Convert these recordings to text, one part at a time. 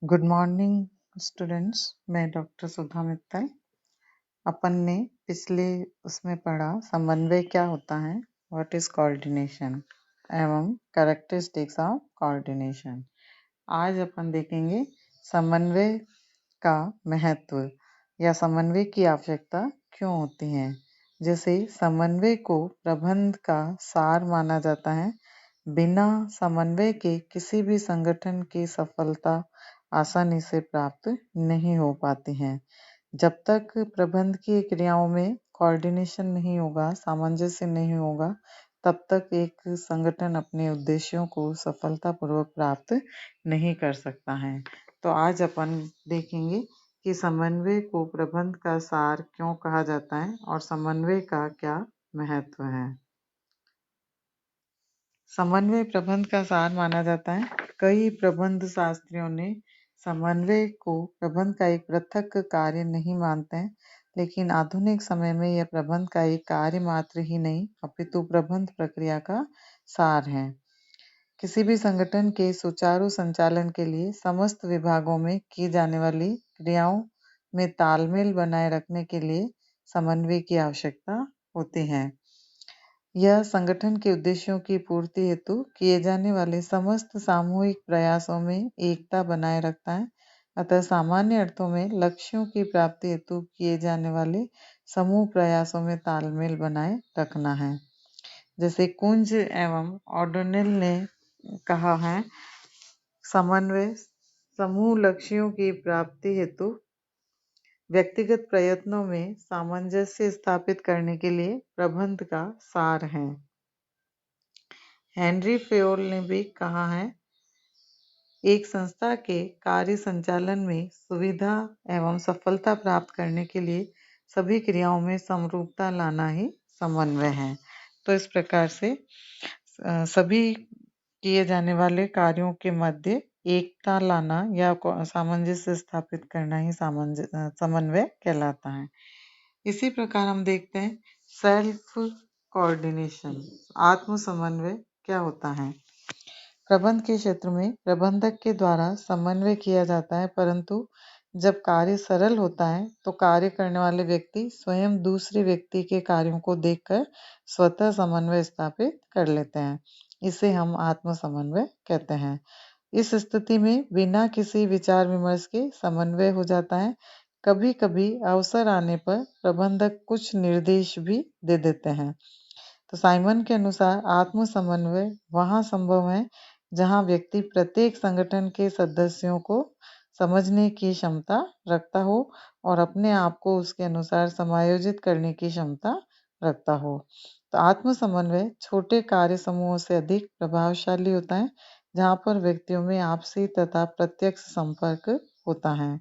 Good morning students. मैं doctor सुधा मित्तल। अपन ने पिछले उसमें पढ़ा समन्वय क्या होता है, व्हाट इज कोऑर्डिनेशन एवं कैरेक्टरिस्टिक्स ऑफ कोऑर्डिनेशन। आज अपन देखेंगे समन्वय का महत्व या समन्वय की आवश्यकता क्यों होती है। जैसे समन्वय को प्रबंध का सार माना जाता है। बिना समन्वय के किसी भी संगठन की सफलता आसानी से प्राप्त नहीं हो पाती है। जब तक प्रबंध की क्रियाओं में कोऑर्डिनेशन नहीं होगा, सामंजस्य नहीं होगा, तब तक एक संगठन अपने उद्देश्यों को सफलतापूर्वक प्राप्त नहीं कर सकता है। तो आज अपन देखेंगे कि समन्वय को प्रबंध का सार क्यों कहा जाता है और समन्वय का क्या महत्व है। समन्वय प्रबंध का सार माना जाता है। कई प्रबंध शास्त्रियों ने समन्वय को प्रबंध का एक पृथक कार्य नहीं मानते हैं, लेकिन आधुनिक समय में यह प्रबंध का एक कार्य मात्र ही नहीं अपितु प्रबंध प्रक्रिया का सार है। किसी भी संगठन के सुचारू संचालन के लिए समस्त विभागों में की जाने वाली क्रियाओं में तालमेल बनाए रखने के लिए समन्वय की आवश्यकता होती है। यह संगठन के उद्देश्यों की पूर्ति हेतु किए जाने वाले समस्त सामूहिक प्रयासों में एकता बनाए रखता है। अतः सामान्य अर्थों में लक्ष्यों की प्राप्ति हेतु किए जाने वाले समूह प्रयासों में तालमेल बनाए रखना है। जैसे कुंज एवं ऑडोनिल ने कहा है, समन्वय समूह लक्ष्यों की प्राप्ति हेतु व्यक्तिगत प्रयत्नों में सामंजस्य स्थापित करने के लिए प्रबंध का सार है। हेनरी फेयोल ने भी कहा है, एक संस्था के कार्य संचालन में सुविधा एवं सफलता प्राप्त करने के लिए सभी क्रियाओं में समरूपता लाना ही समन्वय है। तो इस प्रकार से सभी किए जाने वाले कार्यों के मध्य एकता लाना या सामंजस्य स्थापित करना ही समन्वय कहलाता है। इसी प्रकार हम देखते हैं सेल्फ कोऑर्डिनेशन, आत्म समन्वय क्या होता है। प्रबंध के क्षेत्र में प्रबंधक के द्वारा समन्वय किया जाता है, परंतु जब कार्य सरल होता है तो कार्य करने वाले व्यक्ति स्वयं दूसरे व्यक्ति के कार्यों को देखकर स्वतः समन्वय स्थापित कर लेते हैं। इसे हम आत्म समन्वय कहते हैं। इस स्थिति में बिना किसी विचार विमर्श के समन्वय हो जाता है। कभी कभी अवसर आने पर प्रबंधक कुछ निर्देश भी दे देते हैं। तो साइमन के अनुसार आत्म समन्वय वहाँ संभव है जहाँ व्यक्ति प्रत्येक संगठन के सदस्यों को समझने की क्षमता रखता हो और अपने आप को उसके अनुसार समायोजित करने की क्षमता रखता हो। तो आत्म समन्वय छोटे कार्य समूहों से अधिक प्रभावशाली होता है, जहाँ पर व्यक्तियों में आपसी तथा प्रत्यक्ष संपर्क होता है।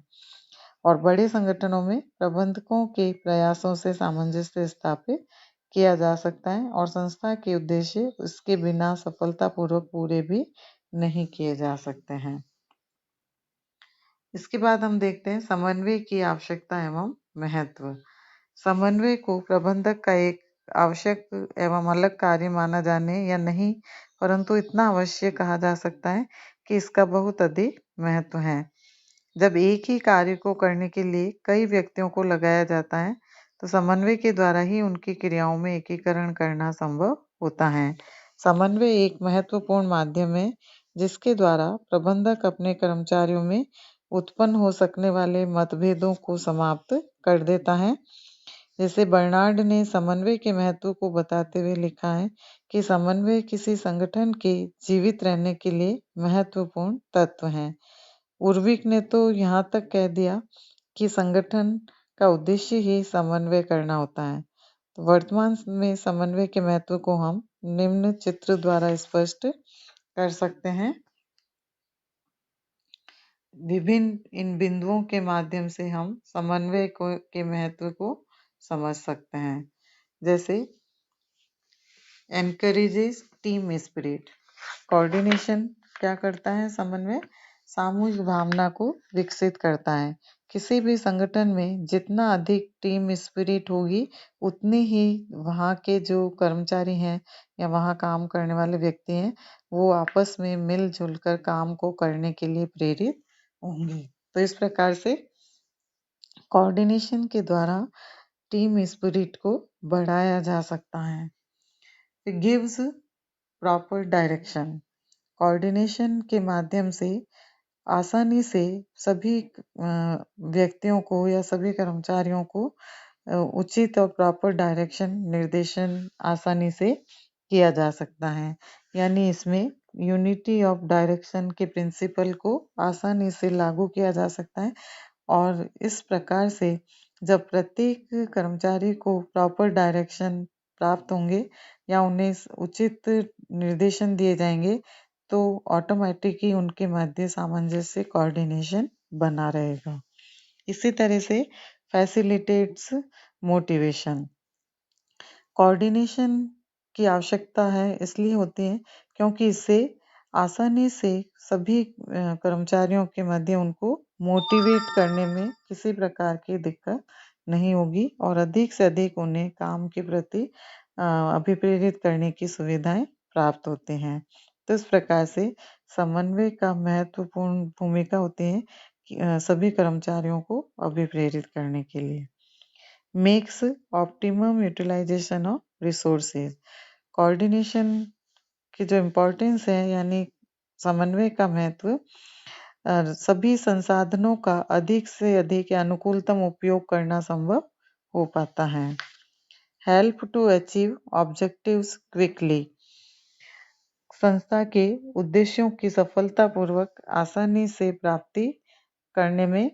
और बड़े संगठनों में प्रबंधकों के प्रयासों से सामंजस्य स्थापित किया जा सकता है और संस्था के उद्देश्य उसके बिना सफलतापूर्वक पूरे भी नहीं किए जा सकते हैं। इसके बाद हम देखते हैं समन्वय की आवश्यकता एवं महत्व। समन्वय को प्रबंधक का एक आवश्यक एवं अलग कार्य माना जाने या नहीं, परंतु इतना अवश्य कहा जा सकता है कि इसका बहुत अधिक महत्व है। जब एक ही कार्य को करने के लिए कई व्यक्तियों को लगाया जाता है तो समन्वय के द्वारा ही उनकी क्रियाओं में एकीकरण करना संभव होता है। समन्वय एक महत्वपूर्ण माध्यम है जिसके द्वारा प्रबंधक अपने कर्मचारियों में उत्पन्न हो सकने वाले मतभेदों को समाप्त कर देता है। जैसे बर्नार्ड ने समन्वय के महत्व को बताते हुए लिखा है कि समन्वय किसी संगठन के जीवित रहने के लिए महत्वपूर्ण तत्व है। उर्विक ने तो यहाँ तक कह दिया कि संगठन का उद्देश्य ही समन्वय करना होता है। तो वर्तमान में समन्वय के महत्व को हम निम्न चित्र द्वारा स्पष्ट कर सकते हैं। विभिन्न इन बिंदुओं के माध्यम से हम समन्वय के महत्व को समझ सकते हैं। जैसे एनकरेजेस टीम स्पिरिट। कोऑर्डिनेशन क्या करता है? समन्वय सामूहिक भावना को विकसित करता है। किसी भी संगठन में जितना अधिक टीम स्पिरिट होगी, उतनी ही वहाँ के जो कर्मचारी हैं या वहाँ काम करने वाले व्यक्ति हैं, वो आपस में मिलजुल कर काम को करने के लिए प्रेरित होंगे। तो इस प्रकार से कोऑर्डिनेशन के द्वारा टीम स्पिरिट को बढ़ाया जा सकता है। It gives proper direction. Coordination के माध्यम से आसानी से सभी व्यक्तियों को या सभी कर्मचारियों को उचित और प्रॉपर डायरेक्शन निर्देशन आसानी से किया जा सकता है। यानी इसमें यूनिटी ऑफ डायरेक्शन के प्रिंसिपल को आसानी से लागू किया जा सकता है और इस प्रकार से जब प्रत्येक कर्मचारी को प्रॉपर डायरेक्शन प्राप्त होंगे या उन्हें उचित निर्देशन दिए जाएंगे तो ऑटोमेटिक ही उनके मध्य सामंजस्य कोऑर्डिनेशन बना रहेगा। इसी तरह से फैसिलिटेट्स मोटिवेशन। कोऑर्डिनेशन की आवश्यकता है इसलिए होती है क्योंकि इससे आसानी से सभी कर्मचारियों के मध्य उनको मोटिवेट करने में किसी प्रकार की दिक्कत नहीं होगी और अधिक से अधिक उन्हें काम के प्रति अभिप्रेरित करने की सुविधाएं प्राप्त होती हैं। तो इस प्रकार से समन्वय का महत्वपूर्ण भूमिका होती है सभी कर्मचारियों को अभिप्रेरित करने के लिए। Makes optimum utilisation of resources. Coordination की जो इम्पोर्टेंस है यानी समन्वय का महत्व सभी संसाधनों का अधिक से अधिक या अनुकूलतम उपयोग करना संभव हो पाता है। Help to achieve objectives quickly. संस्था के उद्देश्यों की सफलतापूर्वक आसानी से प्राप्ति करने में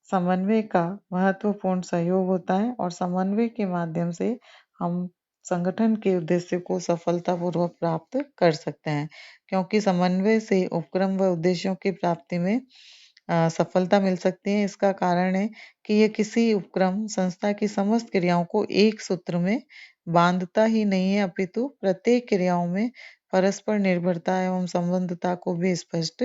समन्वय का महत्वपूर्ण सहयोग होता है और समन्वय के माध्यम से हम संगठन के उद्देश्य को सफलतापूर्वक प्राप्त कर सकते हैं क्योंकि समन्वय से उपक्रम व उद्देश्यों की प्राप्ति में सफलता मिल सकती है। इसका कारण है कि ये किसी उपक्रम संस्था की समस्त क्रियाओं को एक सूत्र में बांधता ही नहीं है अपितु प्रत्येक क्रियाओं में परस्पर निर्भरता एवं संबंधता को भी स्पष्ट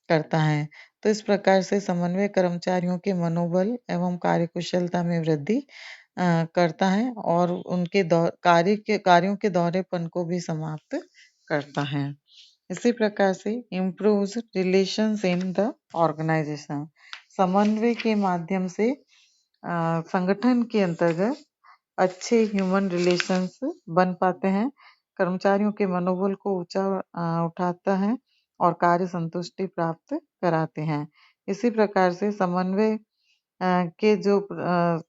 करता है। तो इस प्रकार से समन्वय कर्मचारियों के मनोबल एवं कार्यकुशलता में वृद्धि करता है और उनके कार्यों के दोहरेपन को भी समाप्त करता है। इसी प्रकार से improves relations in the organization। समन्वय के माध्यम से संगठन के अंतर्गत अच्छे ह्यूमन रिलेशंस बन पाते हैं, कर्मचारियों के मनोबल को ऊंचा उठाता है और कार्य संतुष्टि प्राप्त कराते हैं। इसी प्रकार से समन्वय के जो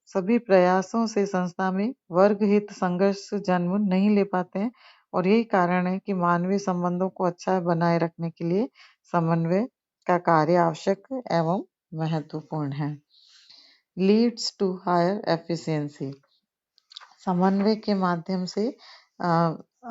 सभी प्रयासों से संस्था में वर्ग हित संघर्ष जन्म नहीं ले पाते हैं और यही कारण है कि मानवीय संबंधों को अच्छा बनाए रखने के लिए समन्वय का कार्य आवश्यक एवं महत्वपूर्ण है। Leads to higher efficiency. समन्वय के माध्यम से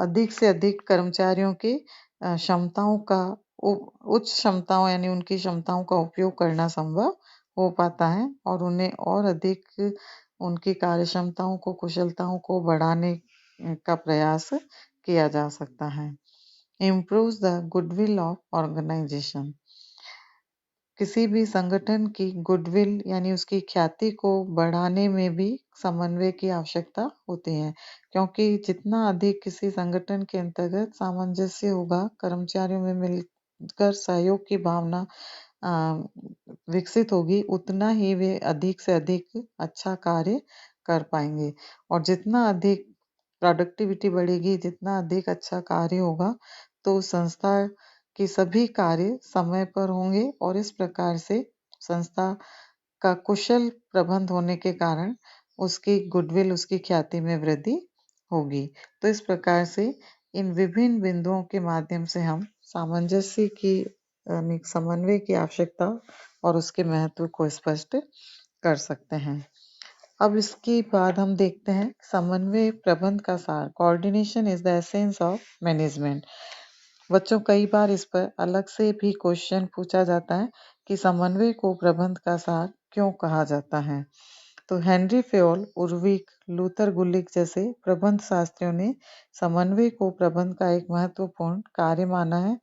अधिक से अधिक कर्मचारियों के क्षमताओं का उच्च क्षमताओं यानी उनकी क्षमताओं का उपयोग करना संभव हो पाता है और उन्हें और अधिक उनकी कार्य क्षमताओं को कुशलताओं को बढ़ाने का प्रयास किया जा सकता है। Improves the goodwill of organization। किसी भी संगठन की गुडविल यानी उसकी ख्याति को बढ़ाने में भी समन्वय की आवश्यकता होती है क्योंकि जितना अधिक किसी संगठन के अंतर्गत सामंजस्य होगा, कर्मचारियों में मिलकर सहयोग की भावना विकसित होगी, उतना ही वे अधिक से अधिक अच्छा कार्य कर पाएंगे और जितना अधिक प्रोडक्टिविटी बढ़ेगी, जितना अधिक अच्छा कार्य होगा तो संस्था कि सभी कार्य समय पर होंगे और इस प्रकार से संस्था का कुशल प्रबंध होने के कारण उसकी गुडविल, उसकी ख्याति में वृद्धि होगी। तो इस प्रकार से इन विभिन्न बिंदुओं के माध्यम से हम सामंजस्य की समन्वय की आवश्यकता और उसके महत्व को स्पष्ट कर सकते हैं। अब इसके बाद हम देखते हैं समन्वय प्रबंध का सार। Coordination is the essence of management. बच्चों कई बार इस पर अलग से भी क्वेश्चन पूछा जाता है कि समन्वय को प्रबंध का सार क्यों कहा जाता है। तो हेनरी फेयोल, उर्विक, लूथर गुलिक जैसे प्रबंध शास्त्रियों ने समन्वय को प्रबंध का एक महत्वपूर्ण कार्य माना है,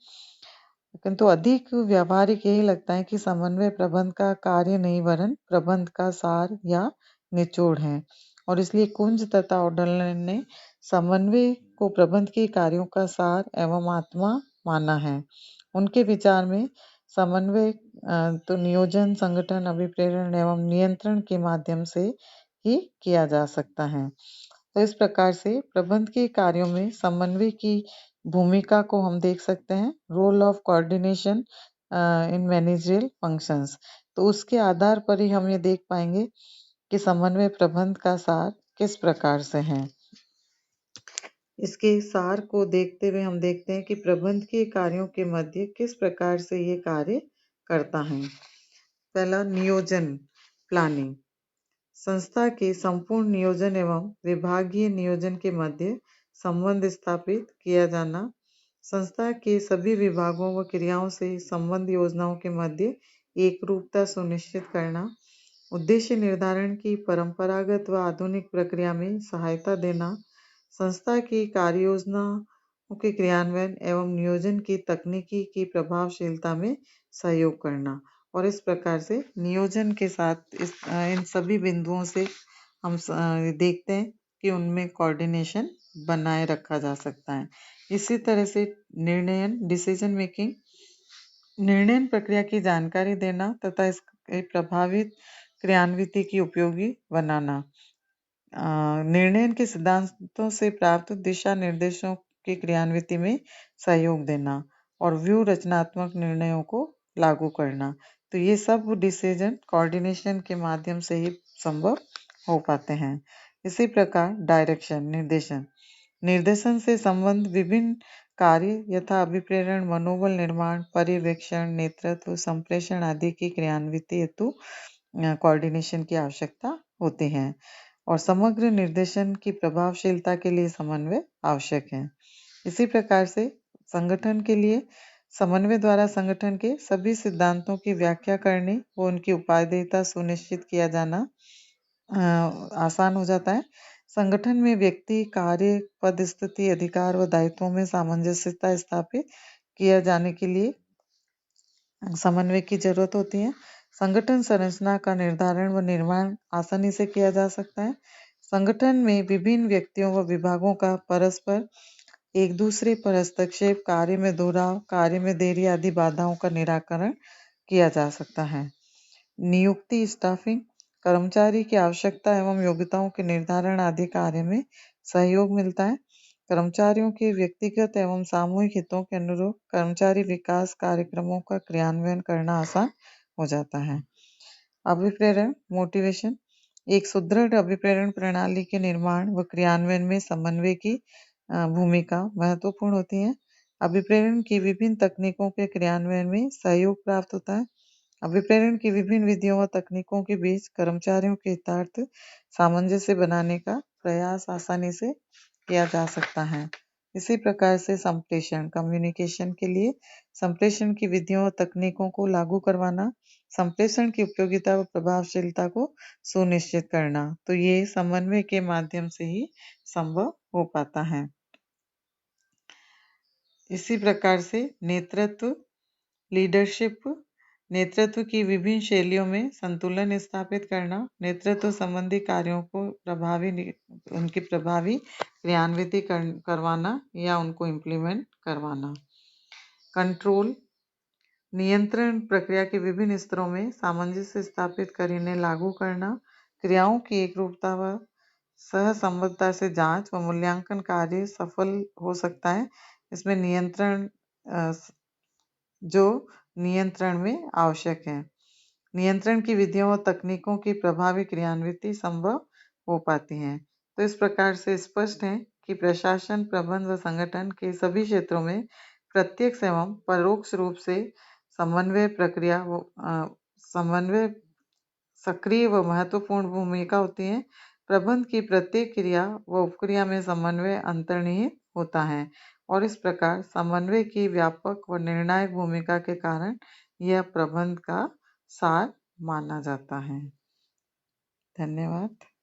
किंतु अधिक व्यावहारिक यही लगता है कि समन्वय प्रबंध का कार्य नहीं वरन प्रबंध का सार या निचोड़ है और इसलिए कुंज तथा ओडलैंड ने समन्वय को प्रबंध के कार्यों का सार एवं आत्मा माना है। उनके विचार में समन्वय तो नियोजन, संगठन, अभिप्रेरण एवं नियंत्रण के माध्यम से ही किया जा सकता है। तो इस प्रकार से प्रबंध के कार्यों में समन्वय की भूमिका को हम देख सकते हैं। Role of coordination in managerial functions. तो उसके आधार पर ही हम ये देख पाएंगे कि समन्वय प्रबंध का सार किस प्रकार से है। इसके सार को देखते हुए हम देखते हैं कि प्रबंध के कार्यों के मध्य किस प्रकार से ये कार्य करता है। पहला, नियोजन, प्लानिंग। संस्था के संपूर्ण नियोजन एवं विभागीय नियोजन के मध्य संबंध स्थापित किया जाना, संस्था के सभी विभागों व क्रियाओं से संबंध योजनाओं के मध्य एकरूपता सुनिश्चित करना, उद्देश्य निर्धारण की परंपरागत व आधुनिक प्रक्रिया में सहायता देना, संस्था की कार्य योजनाओं के क्रियान्वयन एवं नियोजन की तकनीकी की प्रभावशीलता में सहयोग करना। और इस प्रकार से नियोजन के साथ इन सभी बिंदुओं से हम देखते हैं कि उनमें कोऑर्डिनेशन बनाए रखा जा सकता है। इसी तरह से निर्णयन, डिसीजन मेकिंग, निर्णय प्रक्रिया की जानकारी देना तथा इसके प्रभावित क्रियान्विति की उपयोगी बनाना, निर्णय के सिद्धांतों से प्राप्त दिशा निर्देशों की क्रियान्विति में सहयोग देना और व्यू रचनात्मक निर्णयों को लागू करना। तो ये सब डिसीजन कोऑर्डिनेशन के माध्यम से ही संभव हो पाते हैं। इसी प्रकार डायरेक्शन, निर्देशन, निर्देशन से संबंध विभिन्न कार्य यथा अभिप्रेरण, मनोबल निर्माण, पर्यवेक्षण, नेतृत्व, संप्रेषण आदि की क्रियान्विति हेतु कोऑर्डिनेशन की आवश्यकता होती है और समग्र निर्देशन की प्रभावशीलता के लिए समन्वय आवश्यक है। इसी प्रकार से संगठन के लिए समन्वय द्वारा संगठन के सभी सिद्धांतों की व्याख्या करने व उनकी उपादेयता सुनिश्चित किया जाना आसान हो जाता है। संगठन में व्यक्ति, कार्य, पद, स्थिति, अधिकार व दायित्वों में सामंजस्यता स्थापित किया जाने के लिए समन्वय की जरूरत होती है। संगठन संरचना का निर्धारण व निर्माण आसानी से किया जा सकता है। संगठन में विभिन्न व्यक्तियों व विभागों का परस्पर एक दूसरे पर हस्तक्षेप, कार्य में दोहराव, कार्य में देरी आदि बाधाओं का निराकरण किया जा सकता है। नियुक्ति, स्टाफिंग, कर्मचारी की आवश्यकता एवं योग्यताओं के निर्धारण आदि कार्य में सहयोग मिलता है। कर्मचारियों के व्यक्तिगत एवं सामूहिक हितों के अनुरूप कर्मचारी विकास कार्यक्रमों का क्रियान्वयन करना आसान हो जाता है। अभिप्रेरण, मोटिवेशन, एक सुदृढ़ अभिप्रेरण प्रणाली के निर्माण व क्रियान्वयन में समन्वय की भूमिका महत्वपूर्ण होती है। अभिप्रेरण की विभिन्न तकनीकों के क्रियान्वयन में सहयोग प्राप्त होता है। अभिप्रेरण की विभिन्न विधियों व तकनीकों के बीच कर्मचारियों के हितार्थ सामंजस्य बनाने का प्रयास आसानी से किया जा सकता है। इसी प्रकार से संप्रेषण, कम्युनिकेशन के लिए संप्रेषण की विधियों व तकनीकों को लागू करवाना, संप्रेषण की उपयोगिता व प्रभावशीलता को सुनिश्चित करना, तो ये समन्वय के माध्यम से ही संभव हो पाता है। इसी प्रकार से नेतृत्व, लीडरशिप, नेतृत्व की विभिन्न शैलियों में संतुलन स्थापित करना, नेतृत्व संबंधी कार्यों को उनकी प्रभावी क्रियान्विति करवाना या उनको इम्प्लीमेंट करवाना। कंट्रोल, नियंत्रण प्रक्रिया के विभिन्न स्तरों में सामंजस्य स्थापित कर इन्हें लागू करना, क्रियाओं की एकरूपता व सहसंबद्धता से जांच व मूल्यांकन कार्य सफल हो सकता है। इसमें नियंत्रण जो नियंत्रण में आवश्यक है। नियंत्रण की विधियों और तकनीकों की प्रभावी क्रियान्विति संभव हो पाती है। तो इस प्रकार से स्पष्ट है कि प्रशासन, प्रबंध व संगठन के सभी क्षेत्रों में प्रत्यक्ष एवं परोक्ष रूप से समन्वय प्रक्रिया समन्वय सक्रिय व महत्वपूर्ण भूमिका होती है। प्रबंध की प्रत्येक क्रिया व उपक्रिया में समन्वय अंतर्निहित होता है और इस प्रकार समन्वय की व्यापक व निर्णायक भूमिका के कारण यह प्रबंध का सार माना जाता है। धन्यवाद।